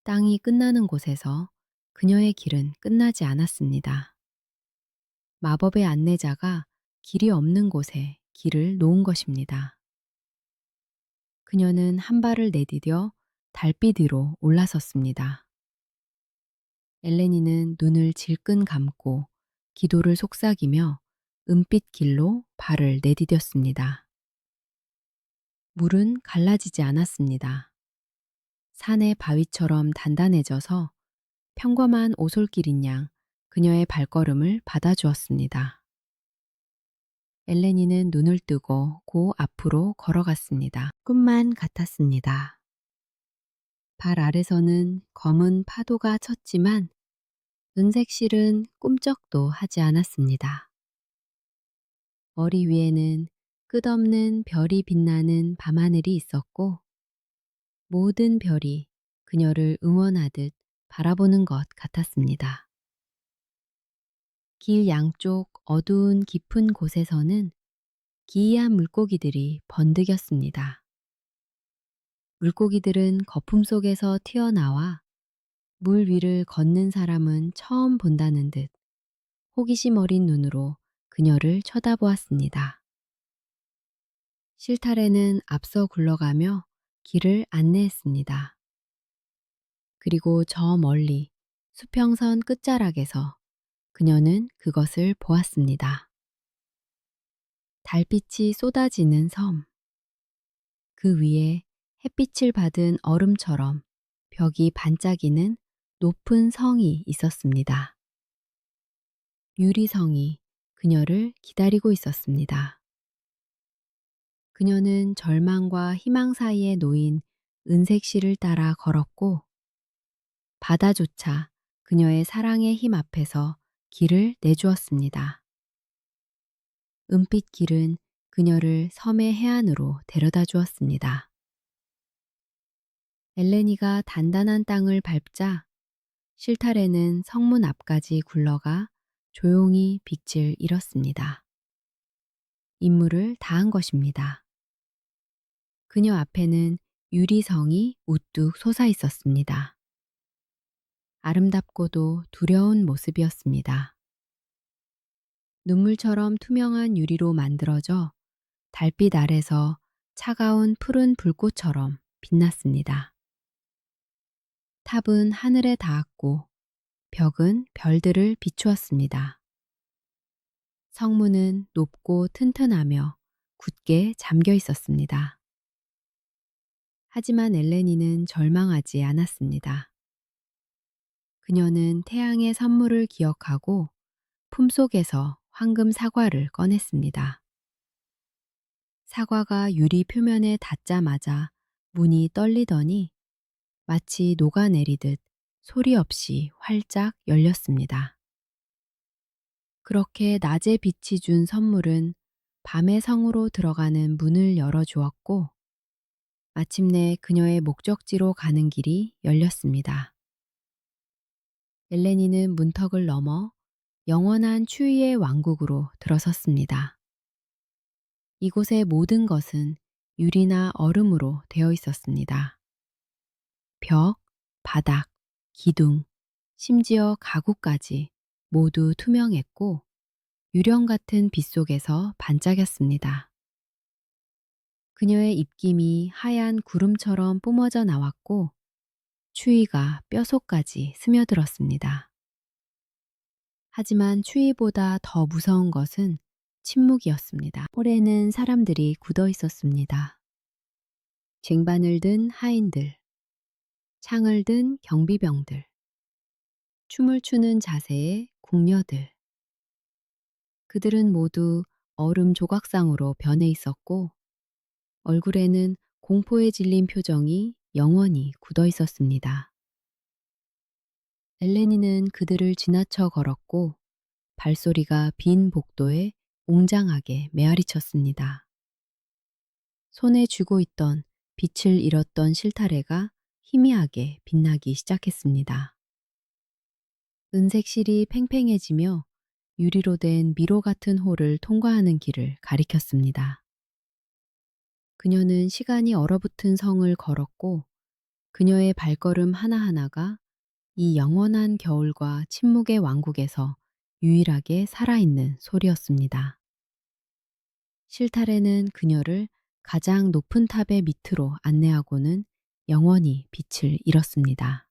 S1: 땅이 끝나는 곳에서 그녀의 길은 끝나지 않았습니다. 마법의 안내자가 길이 없는 곳에 길을 놓은 것입니다. 그녀는 한 발을 내디뎌 달빛 위로 올라섰습니다. 엘레니는 눈을 질끈 감고 기도를 속삭이며 은빛 길로 발을 내디뎠습니다. 물은 갈라지지 않았습니다. 산의 바위처럼 단단해져서 평범한 오솔길인 양 그녀의 발걸음을 받아주었습니다. 엘레니는 눈을 뜨고 고 앞으로 걸어갔습니다. 꿈만 같았습니다. 발 아래서는 검은 파도가 쳤지만 은색 실은 꿈쩍도 하지 않았습니다. 머리 위에는 끝없는 별이 빛나는 밤하늘이 있었고 모든 별이 그녀를 응원하듯 바라보는 것 같았습니다. 길 양쪽 어두운 깊은 곳에서는 기이한 물고기들이 번득였습니다. 물고기들은 거품 속에서 튀어나와 물 위를 걷는 사람은 처음 본다는 듯 호기심 어린 눈으로 그녀를 쳐다보았습니다. 실타래는 앞서 굴러가며 길을 안내했습니다. 그리고 저 멀리 수평선 끝자락에서 그녀는 그것을 보았습니다. 달빛이 쏟아지는 섬. 그 위에 햇빛을 받은 얼음처럼 벽이 반짝이는 높은 성이 있었습니다. 유리성이 그녀를 기다리고 있었습니다. 그녀는 절망과 희망 사이에 놓인 은색 실을 따라 걸었고 바다조차 그녀의 사랑의 힘 앞에서 길을 내주었습니다. 은빛 길은 그녀를 섬의 해안으로 데려다 주었습니다. 엘레니가 단단한 땅을 밟자 실타래는 성문 앞까지 굴러가 조용히 빛을 잃었습니다. 임무를 다한 것입니다. 그녀 앞에는 유리성이 우뚝 솟아 있었습니다. 아름답고도 두려운 모습이었습니다. 눈물처럼 투명한 유리로 만들어져 달빛 아래서 차가운 푸른 불꽃처럼 빛났습니다. 탑은 하늘에 닿았고 벽은 별들을 비추었습니다. 성문은 높고 튼튼하며 굳게 잠겨 있었습니다. 하지만 엘레니는 절망하지 않았습니다. 그녀는 태양의 선물을 기억하고 품속에서 황금 사과를 꺼냈습니다. 사과가 유리 표면에 닿자마자 문이 떨리더니 마치 녹아내리듯 소리 없이 활짝 열렸습니다. 그렇게 낮의 빛이 준 선물은 밤의 성으로 들어가는 문을 열어주었고 마침내 그녀의 목적지로 가는 길이 열렸습니다. 엘레니는 문턱을 넘어 영원한 추위의 왕국으로 들어섰습니다. 이곳의 모든 것은 유리나 얼음으로 되어 있었습니다. 벽, 바닥, 기둥, 심지어 가구까지 모두 투명했고 유령 같은 빛 속에서 반짝였습니다. 그녀의 입김이 하얀 구름처럼 뿜어져 나왔고 추위가 뼛속까지 스며들었습니다. 하지만 추위보다 더 무서운 것은 침묵이었습니다. 홀에는 사람들이 굳어 있었습니다. 쟁반을 든 하인들, 창을 든 경비병들, 춤을 추는 자세의 궁녀들. 그들은 모두 얼음 조각상으로 변해 있었고 얼굴에는 공포에 질린 표정이 영원히 굳어 있었습니다. 엘레니는 그들을 지나쳐 걸었고 발소리가 빈 복도에 웅장하게 메아리쳤습니다. 손에 쥐고 있던 빛을 잃었던 실타래가 희미하게 빛나기 시작했습니다. 은색 실이 팽팽해지며 유리로 된 미로 같은 홀을 통과하는 길을 가리켰습니다. 그녀는 시간이 얼어붙은 성을 걸었고 그녀의 발걸음 하나하나가 이 영원한 겨울과 침묵의 왕국에서 유일하게 살아있는 소리였습니다. 실타래는 그녀를 가장 높은 탑의 밑으로 안내하고는 영원히 빛을 잃었습니다.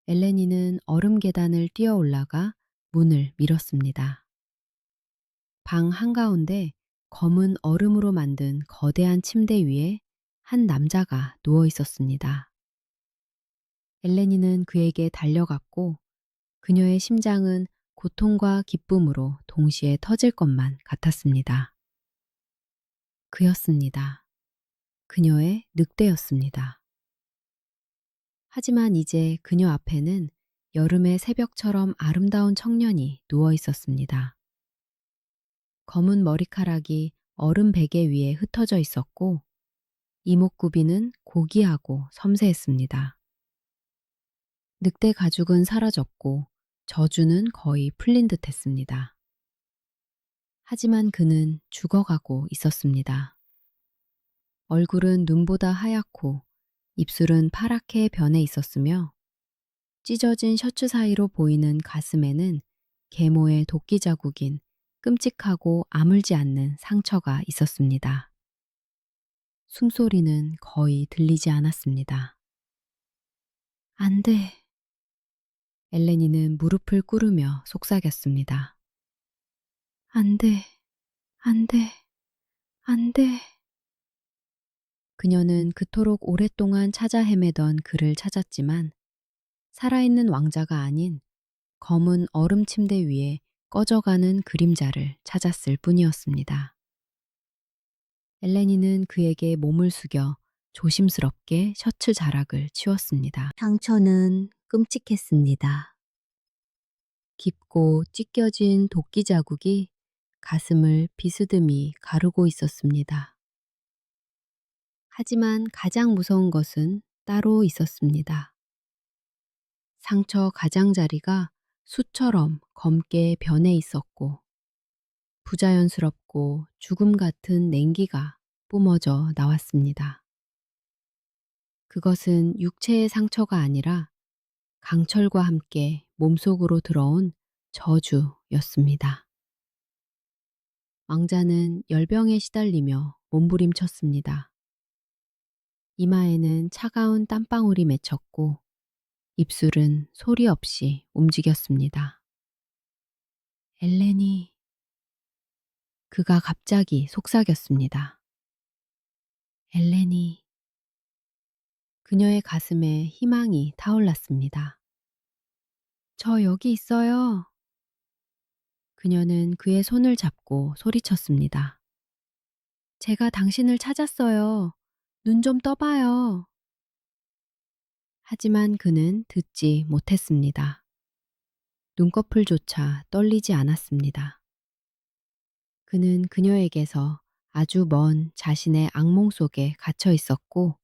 S1: 엘레니는 얼음 계단을 뛰어 올라가 문을 밀었습니다. 방 한가운데 검은 얼음으로 만든 거대한 침대 위에 한 남자가 누워 있었습니다. 엘레니는 그에게 달려갔고 그녀의 심장은 고통과 기쁨으로 동시에 터질 것만 같았습니다. 그였습니다. 그녀의 늑대였습니다. 하지만 이제 그녀 앞에는 여름의 새벽처럼 아름다운 청년이 누워 있었습니다. 검은 머리카락이 얼음 베개 위에 흩어져 있었고 이목구비는 고귀하고 섬세했습니다. 늑대 가죽은 사라졌고 저주는 거의 풀린 듯 했습니다. 하지만 그는 죽어가고 있었습니다. 얼굴은 눈보다 하얗고 입술은 파랗게 변해 있었으며 찢어진 셔츠 사이로 보이는 가슴에는 계모의 도끼 자국인 끔찍하고 아물지 않는 상처가 있었습니다. 숨소리는 거의 들리지 않았습니다. 안 돼. 엘레니는 무릎을 꿇으며 속삭였습니다. 안 돼, 안 돼, 안 돼. 그녀는 그토록 오랫동안 찾아 헤매던 그를 찾았지만 살아있는 왕자가 아닌 검은 얼음 침대 위에 꺼져가는 그림자를 찾았을 뿐이었습니다. 엘레니는 그에게 몸을 숙여 조심스럽게 셔츠 자락을 치웠습니다. 상처는 끔찍했습니다. 깊고 찢겨진 도끼 자국이 가슴을 비스듬히 가르고 있었습니다. 하지만 가장 무서운 것은 따로 있었습니다. 상처 가장자리가 숯처럼 검게 변해 있었고 부자연스럽고 죽음 같은 냉기가 뿜어져 나왔습니다. 그것은 육체의 상처가 아니라 강철과 함께 몸속으로 들어온 저주였습니다. 왕자는 열병에 시달리며 몸부림쳤습니다. 이마에는 차가운 땀방울이 맺혔고 입술은 소리 없이 움직였습니다. 엘레니. 그가 갑자기 속삭였습니다. 엘레니. 그녀의 가슴에 희망이 타올랐습니다. 저 여기 있어요. 그녀는 그의 손을 잡고 소리쳤습니다. 제가 당신을 찾았어요. 눈 좀 떠봐요. 하지만 그는 듣지 못했습니다. 눈꺼풀조차 떨리지 않았습니다. 그는 그녀에게서 아주 먼 자신의 악몽 속에 갇혀 있었고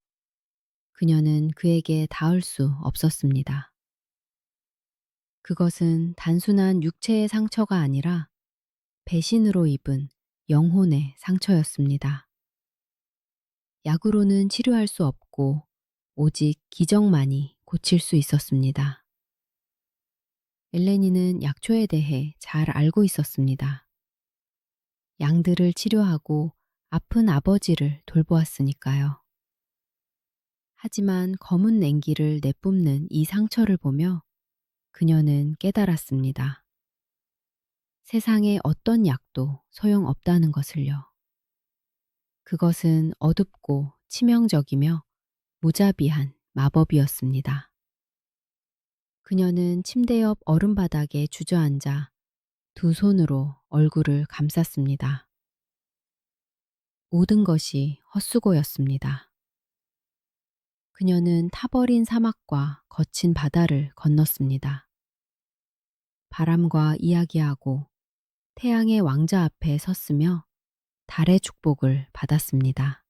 S1: 그녀는 그에게 닿을 수 없었습니다. 그것은 단순한 육체의 상처가 아니라 배신으로 입은 영혼의 상처였습니다. 약으로는 치료할 수 없고 오직 기적만이 고칠 수 있었습니다. 엘레니는 약초에 대해 잘 알고 있었습니다. 양들을 치료하고 아픈 아버지를 돌보았으니까요. 하지만 검은 냉기를 내뿜는 이 상처를 보며 그녀는 깨달았습니다. 세상의 어떤 약도 소용없다는 것을요. 그것은 어둡고 치명적이며 무자비한 마법이었습니다. 그녀는 침대 옆 얼음바닥에 주저앉아 두 손으로 얼굴을 감쌌습니다. 모든 것이 헛수고였습니다. 그녀는 타버린 사막과 거친 바다를 건넜습니다. 바람과 이야기하고 태양의 왕자 앞에 섰으며 달의 축복을 받았습니다.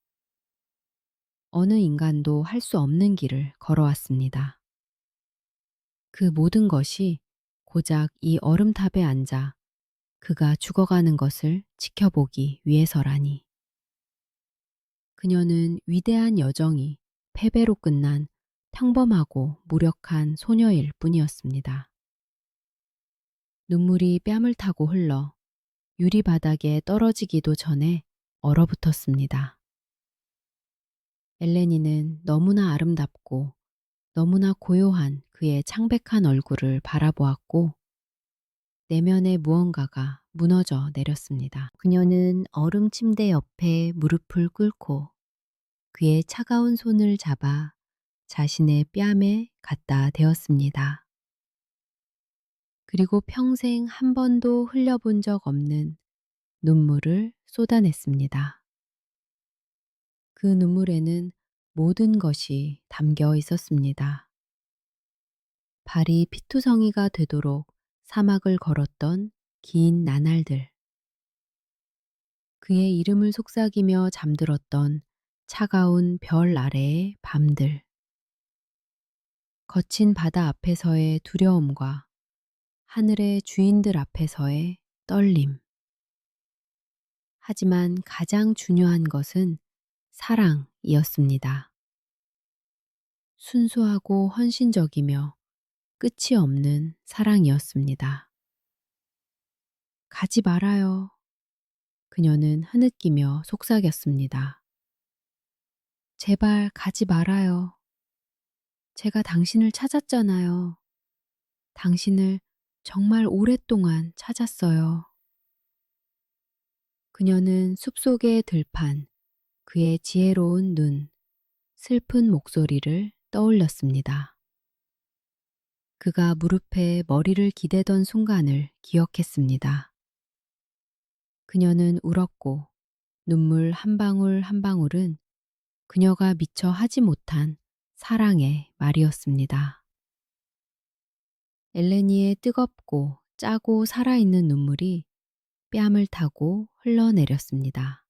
S1: 어느 인간도 할 수 없는 길을 걸어왔습니다. 그 모든 것이 고작 이 얼음탑에 앉아 그가 죽어가는 것을 지켜보기 위해서라니. 그녀는 위대한 여정이 패배로 끝난 평범하고 무력한 소녀일 뿐이었습니다. 눈물이 뺨을 타고 흘러 유리바닥에 떨어지기도 전에 얼어붙었습니다. 엘레니는 너무나 아름답고 너무나 고요한 그의 창백한 얼굴을 바라보았고 내면의 무언가가 무너져 내렸습니다. 그녀는 얼음 침대 옆에 무릎을 꿇고 그의 차가운 손을 잡아 자신의 뺨에 갖다 대었습니다. 그리고 평생 한 번도 흘려본 적 없는 눈물을 쏟아냈습니다. 그 눈물에는 모든 것이 담겨 있었습니다. 발이 피투성이가 되도록 사막을 걸었던 긴 나날들, 그의 이름을 속삭이며 잠들었던 차가운 별 아래의 밤들, 거친 바다 앞에서의 두려움과 하늘의 주인들 앞에서의 떨림. 하지만 가장 중요한 것은 사랑이었습니다. 순수하고 헌신적이며 끝이 없는 사랑이었습니다. 가지 말아요. 그녀는 흐느끼며 속삭였습니다. 제발 가지 말아요. 제가 당신을 찾았잖아요. 당신을 정말 오랫동안 찾았어요. 그녀는 숲속의 들판, 그의 지혜로운 눈, 슬픈 목소리를 떠올렸습니다. 그가 무릎에 머리를 기대던 순간을 기억했습니다. 그녀는 울었고 눈물 한 방울 한 방울은 그녀가 미처 하지 못한 사랑의 말이었습니다. 엘레니의 뜨겁고 짜고 살아있는 눈물이 뺨을 타고 흘러내렸습니다.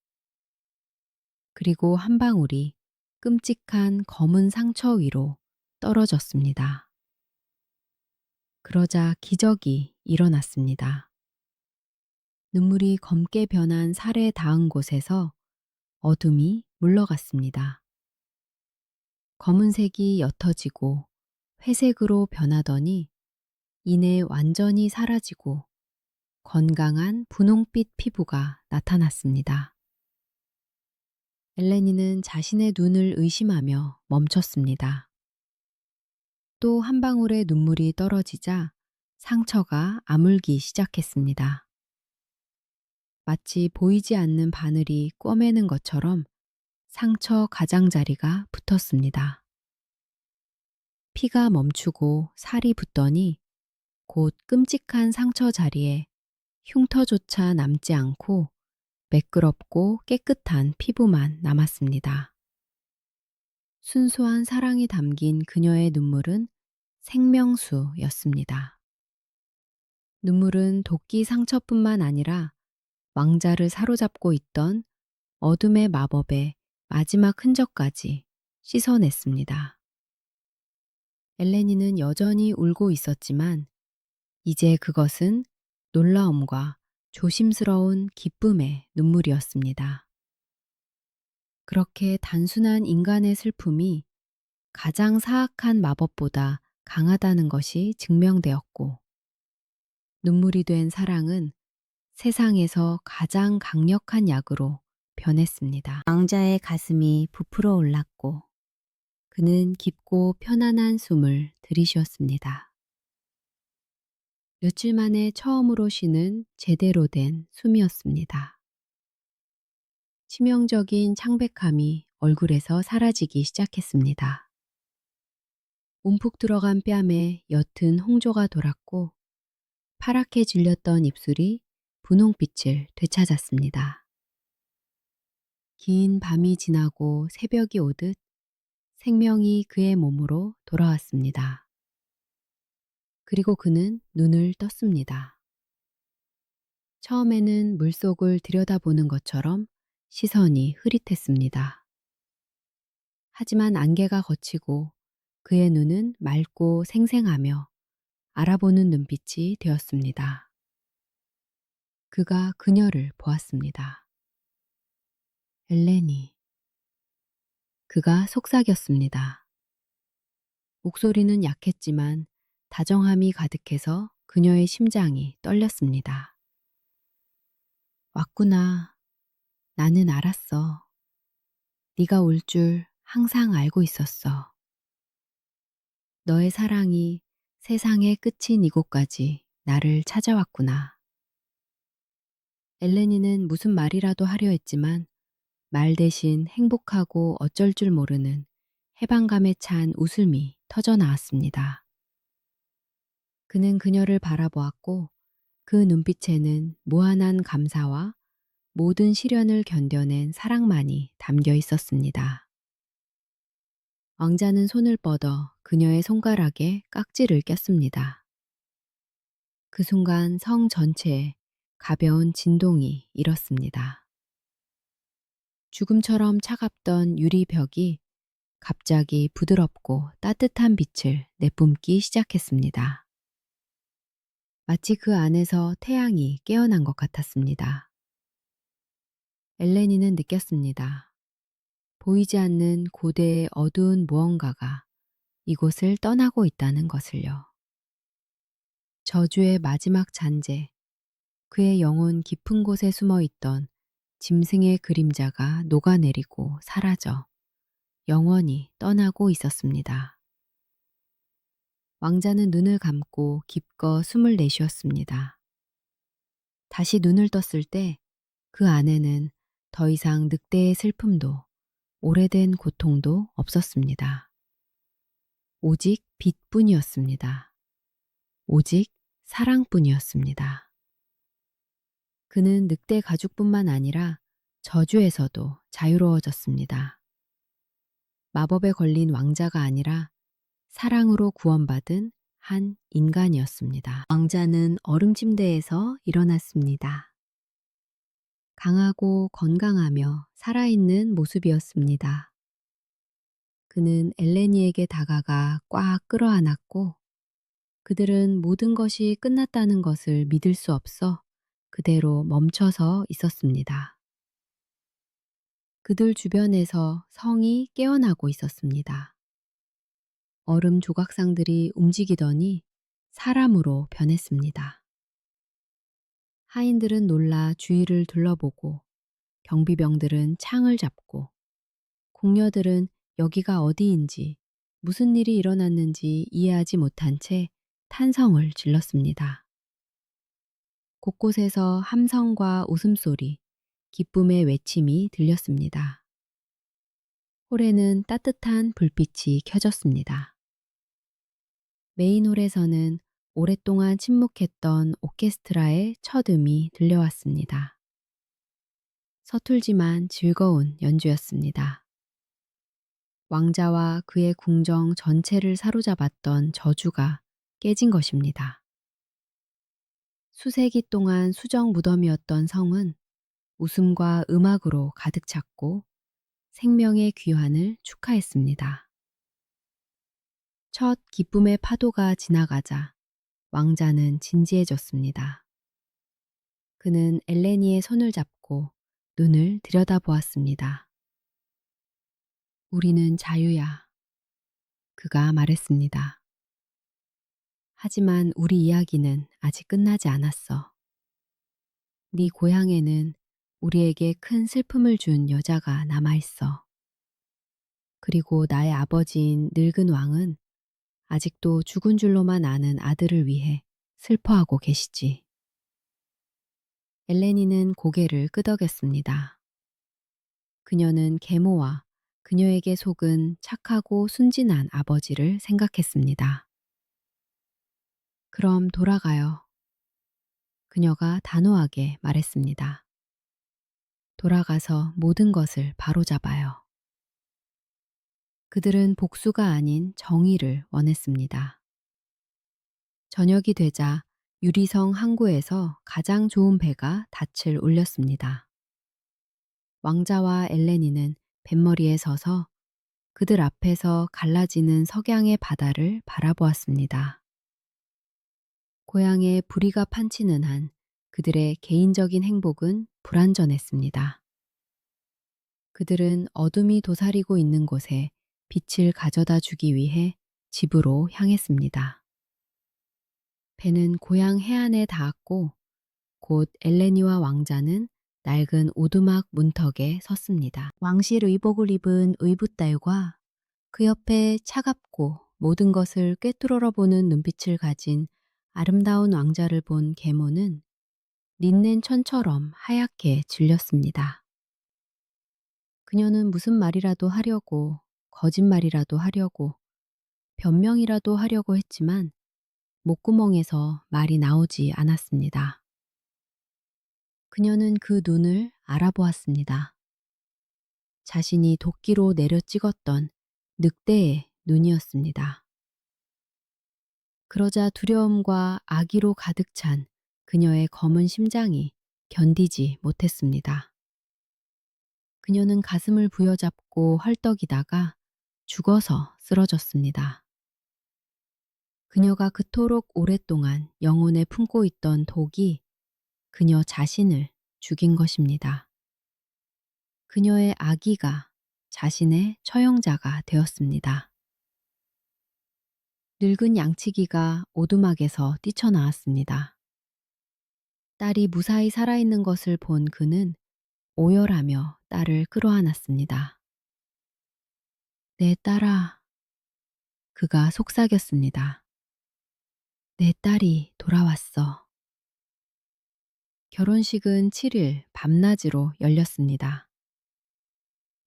S1: 그리고 한 방울이 끔찍한 검은 상처 위로 떨어졌습니다. 그러자 기적이 일어났습니다. 눈물이 검게 변한 살에 닿은 곳에서 어둠이 물러갔습니다. 검은색이 옅어지고 회색으로 변하더니 이내 완전히 사라지고 건강한 분홍빛 피부가 나타났습니다. 엘레니는 자신의 눈을 의심하며 멈췄습니다. 또 한 방울의 눈물이 떨어지자 상처가 아물기 시작했습니다. 마치 보이지 않는 바늘이 꿰매는 것처럼 상처 가장자리가 붙었습니다. 피가 멈추고 살이 붙더니 곧 끔찍한 상처 자리에 흉터조차 남지 않고 매끄럽고 깨끗한 피부만 남았습니다. 순수한 사랑이 담긴 그녀의 눈물은 생명수였습니다. 눈물은 도끼 상처뿐만 아니라 왕자를 사로잡고 있던 어둠의 마법의 마지막 흔적까지 씻어냈습니다. 엘레니는 여전히 울고 있었지만 이제 그것은 놀라움과 조심스러운 기쁨의 눈물이었습니다. 그렇게 단순한 인간의 슬픔이 가장 사악한 마법보다 강하다는 것이 증명되었고, 눈물이 된 사랑은 세상에서 가장 강력한 약으로 변했습니다. 왕자의 가슴이 부풀어 올랐고, 그는 깊고 편안한 숨을 들이쉬었습니다. 며칠 만에 처음으로 쉬는 제대로 된 숨이었습니다. 치명적인 창백함이 얼굴에서 사라지기 시작했습니다. 움푹 들어간 뺨에 옅은 홍조가 돌았고 파랗게 질렸던 입술이 분홍빛을 되찾았습니다. 긴 밤이 지나고 새벽이 오듯 생명이 그의 몸으로 돌아왔습니다. 그리고 그는 눈을 떴습니다. 처음에는 물속을 들여다보는 것처럼 시선이 흐릿했습니다. 하지만 안개가 걷히고 그의 눈은 맑고 생생하며 알아보는 눈빛이 되었습니다. 그가 그녀를 보았습니다. 엘레니. 그가 속삭였습니다. 목소리는 약했지만 다정함이 가득해서 그녀의 심장이 떨렸습니다. 왔구나. 나는 알았어. 네가 올 줄 항상 알고 있었어. 너의 사랑이 세상의 끝인 이곳까지 나를 찾아왔구나. 엘레니는 무슨 말이라도 하려 했지만 말 대신 행복하고 어쩔 줄 모르는 해방감에 찬 웃음이 터져 나왔습니다. 그는 그녀를 바라보았고 그 눈빛에는 무한한 감사와 모든 시련을 견뎌낸 사랑만이 담겨 있었습니다. 왕자는 손을 뻗어 그녀의 손가락에 깍지를 꼈습니다. 그 순간 성 전체에 가벼운 진동이 일었습니다. 죽음처럼 차갑던 유리벽이 갑자기 부드럽고 따뜻한 빛을 내뿜기 시작했습니다. 마치 그 안에서 태양이 깨어난 것 같았습니다. 엘레니는 느꼈습니다. 보이지 않는 고대의 어두운 무언가가 이곳을 떠나고 있다는 것을요. 저주의 마지막 잔재, 그의 영혼 깊은 곳에 숨어 있던 짐승의 그림자가 녹아내리고 사라져 영원히 떠나고 있었습니다. 왕자는 눈을 감고 깊고 숨을 내쉬었습니다. 다시 눈을 떴을 때 그 안에는 더 이상 늑대의 슬픔도 오래된 고통도 없었습니다. 오직 빛뿐이었습니다. 오직 사랑뿐이었습니다. 그는 늑대 가죽뿐만 아니라 저주에서도 자유로워졌습니다. 마법에 걸린 왕자가 아니라 사랑으로 구원받은 한 인간이었습니다. 왕자는 얼음 침대에서 일어났습니다. 강하고 건강하며 살아있는 모습이었습니다. 그는 엘레니에게 다가가 꽉 끌어안았고 그들은 모든 것이 끝났다는 것을 믿을 수 없어 그대로 멈춰서 있었습니다. 그들 주변에서 성이 깨어나고 있었습니다. 얼음 조각상들이 움직이더니 사람으로 변했습니다. 하인들은 놀라 주위를 둘러보고 경비병들은 창을 잡고 궁녀들은 여기가 어디인지 무슨 일이 일어났는지 이해하지 못한 채 탄성을 질렀습니다. 곳곳에서 함성과 웃음소리, 기쁨의 외침이 들렸습니다. 홀에는 따뜻한 불빛이 켜졌습니다. 메인홀에서는 오랫동안 침묵했던 오케스트라의 첫 음이 들려왔습니다. 서툴지만 즐거운 연주였습니다. 왕자와 그의 궁정 전체를 사로잡았던 저주가 깨진 것입니다. 수세기 동안 수정 무덤이었던 성은 웃음과 음악으로 가득 찼고 생명의 귀환을 축하했습니다. 첫 기쁨의 파도가 지나가자 왕자는 진지해졌습니다. 그는 엘레니의 손을 잡고 눈을 들여다보았습니다. 우리는 자유야. 그가 말했습니다. 하지만 우리 이야기는 아직 끝나지 않았어. 네 고향에는 우리에게 큰 슬픔을 준 여자가 남아있어. 그리고 나의 아버지인 늙은 왕은 아직도 죽은 줄로만 아는 아들을 위해 슬퍼하고 계시지. 엘레니는 고개를 끄덕였습니다. 그녀는 계모와 그녀에게 속은 착하고 순진한 아버지를 생각했습니다. 그럼 돌아가요. 그녀가 단호하게 말했습니다. 돌아가서 모든 것을 바로잡아요. 그들은 복수가 아닌 정의를 원했습니다. 저녁이 되자 유리성 항구에서 가장 좋은 배가 닻을 올렸습니다. 왕자와 엘레니는 뱃머리에 서서 그들 앞에서 갈라지는 석양의 바다를 바라보았습니다. 고향에 불의가 판치는 한 그들의 개인적인 행복은 불완전했습니다. 그들은 어둠이 도사리고 있는 곳에 빛을 가져다 주기 위해 집으로 향했습니다. 배는 고향 해안에 닿았고 곧 엘레니와 왕자는 낡은 오두막 문턱에 섰습니다. 왕실 의복을 입은 의붓딸과 그 옆에 차갑고 모든 것을 꿰뚫어보는 눈빛을 가진 아름다운 왕자를 본 계모는 린넨 천처럼 하얗게 질렸습니다. 그녀는 무슨 말이라도 하려고, 거짓말이라도 하려고, 변명이라도 하려고 했지만 목구멍에서 말이 나오지 않았습니다. 그녀는 그 눈을 알아보았습니다. 자신이 도끼로 내려 찍었던 늑대의 눈이었습니다. 그러자 두려움과 악의로 가득 찬 그녀의 검은 심장이 견디지 못했습니다. 그녀는 가슴을 부여잡고 헐떡이다가 죽어서 쓰러졌습니다. 그녀가 그토록 오랫동안 영혼에 품고 있던 독이 그녀 자신을 죽인 것입니다. 그녀의 아기가 자신의 처형자가 되었습니다. 늙은 양치기가 오두막에서 뛰쳐나왔습니다. 딸이 무사히 살아있는 것을 본 그는 오열하며 딸을 끌어안았습니다. 내 딸아, 그가 속삭였습니다. 내 딸이 돌아왔어. 결혼식은 7일 밤낮으로 열렸습니다.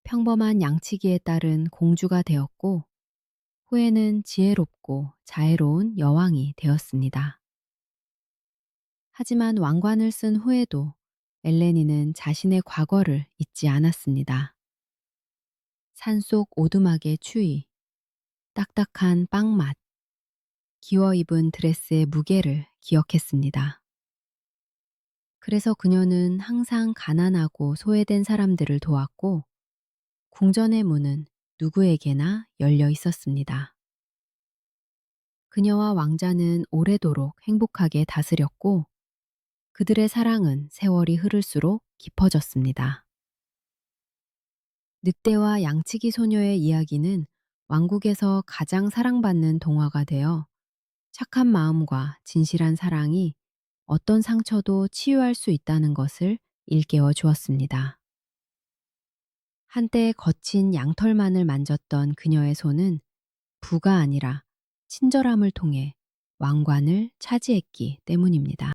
S1: 평범한 양치기의 딸은 공주가 되었고 후에는 지혜롭고 자애로운 여왕이 되었습니다. 하지만 왕관을 쓴 후에도 엘레니는 자신의 과거를 잊지 않았습니다. 산속 오두막의 추위, 딱딱한 빵맛, 기워 입은 드레스의 무게를 기억했습니다. 그래서 그녀는 항상 가난하고 소외된 사람들을 도왔고 궁전의 문은 누구에게나 열려 있었습니다. 그녀와 왕자는 오래도록 행복하게 다스렸고 그들의 사랑은 세월이 흐를수록 깊어졌습니다. 늑대와 양치기 소녀의 이야기는 왕국에서 가장 사랑받는 동화가 되어 착한 마음과 진실한 사랑이 어떤 상처도 치유할 수 있다는 것을 일깨워 주었습니다. 한때 거친 양털만을 만졌던 그녀의 손은 부가 아니라 친절함을 통해 왕관을 차지했기 때문입니다.